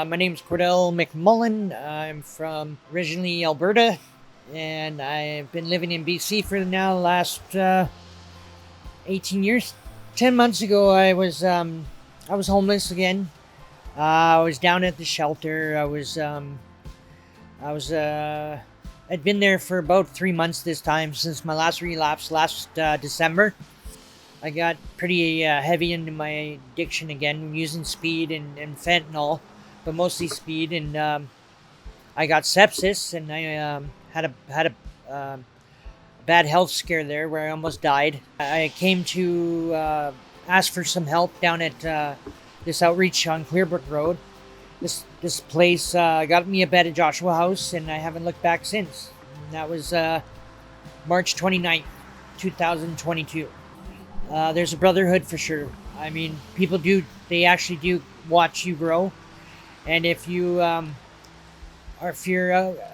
My name's Cordel McMullen. I'm from originally Alberta, and I've been living in BC for now the last 18 years. 10 months ago, I was homeless again. I was down at the shelter. I'd been there for about 3 months this time since my last relapse last December. I got pretty heavy into my addiction again, using speed and fentanyl, but mostly speed. And I got sepsis, and I had a bad health scare there where I almost died. I came to ask for some help down at this outreach on Clearbrook Road. This place got me a bed at Joshua House, and I haven't looked back since. And that was March 29th, 2022. There's a brotherhood for sure. I mean, they actually do watch you grow. And if you're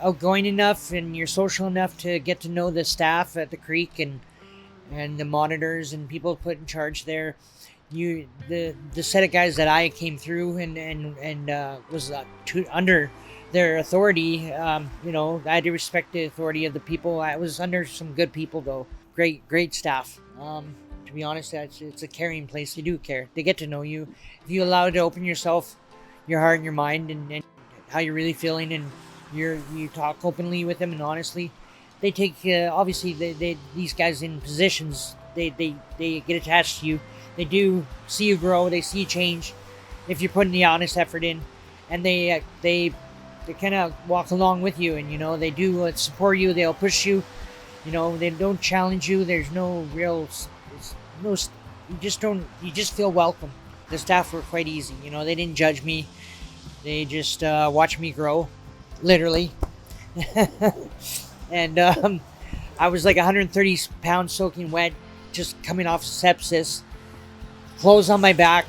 outgoing enough and you're social enough to get to know the staff at the creek and the monitors and people put in charge there, the set of guys that I came through and was under their authority, I had to respect the authority of the people. I was under some good people though, great staff. To be honest, it's a caring place. They do care. They get to know you. If you allow to open yourself, your heart and your mind, and how you're really feeling, and you talk openly with them and honestly, they take obviously these guys in positions, they get attached to you. They do see you grow. They see you change if you're putting the honest effort in, and they kind of walk along with you, and they do support you. They'll push you. They don't challenge you. There's no real you just feel welcome. The staff were quite easy. They didn't judge me. They just watched me grow, literally. And I was like 130 pounds soaking wet, just coming off sepsis, clothes on my back,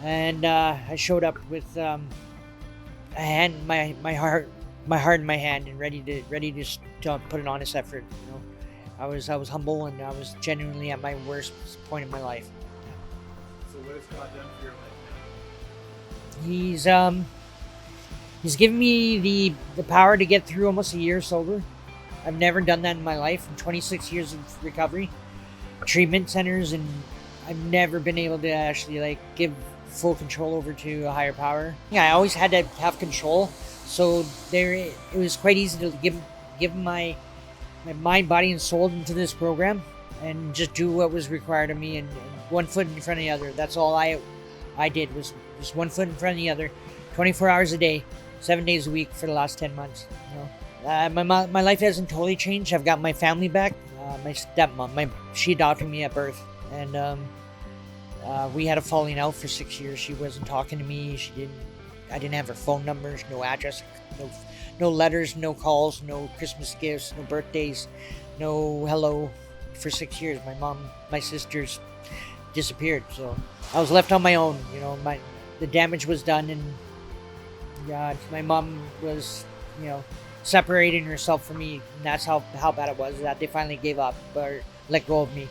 and I showed up with my heart in my hand, and ready to put an honest effort. I was humble, and I was genuinely at my worst point in my life. So what has God done for your life now? He's given me the power to get through almost a year sober. I've never done that in my life. In 26 years of recovery, treatment centers, and I've never been able to actually give full control over to a higher power. Yeah, I always had to have control, so it was quite easy to give my mind, body, and soul into this program, and just do what was required of me, and one foot in front of the other. That's all I did, was just one foot in front of the other, 24 hours a day, 7 days a week for the last 10 months. My life hasn't totally changed. I've got my family back. My stepmom, she adopted me at birth, and we had a falling out for 6 years. She wasn't talking to me. I didn't have her phone numbers, no address, no letters, no calls, no Christmas gifts, no birthdays, no hello. For 6 years, my mom, my sisters disappeared. So I was left on my own. The damage was done, and my mom was, separating herself from me, and that's how bad it was. That they finally gave up or let go of me,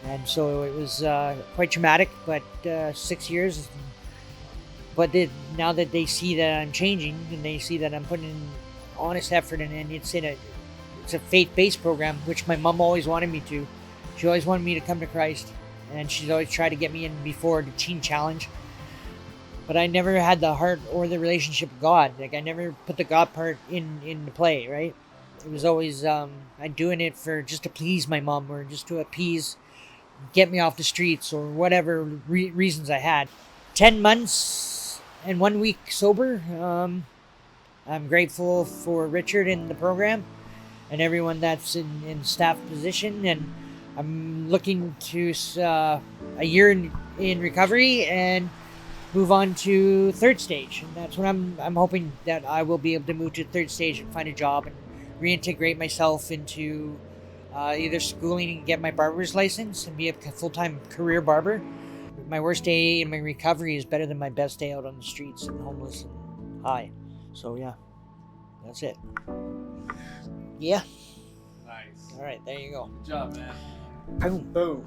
and so it was quite traumatic. But 6 years. But now that they see that I'm changing, and they see that I'm putting in honest effort, and it's a faith-based program, which my mom always wanted me to. She always wanted me to come to Christ, and she's always tried to get me in before the Teen Challenge. But I never had the heart or the relationship with God. I never put the God part into play, right? It was always I'm doing it for just to please my mom, or just to get me off the streets, or whatever reasons I had. 10 months and 1 week sober. I'm grateful for Richard in the program and everyone that's in staff position, and I'm looking to a year in recovery and move on to third stage, and that's what I'm hoping, that I will be able to move to third stage and find a job and reintegrate myself into either schooling and get my barber's license and be a full-time career barber. My worst day in my recovery is better than my best day out on the streets and homeless and high. So yeah, that's it. Yeah. Nice. All right, there you go. Good job, man. Boom. Boom.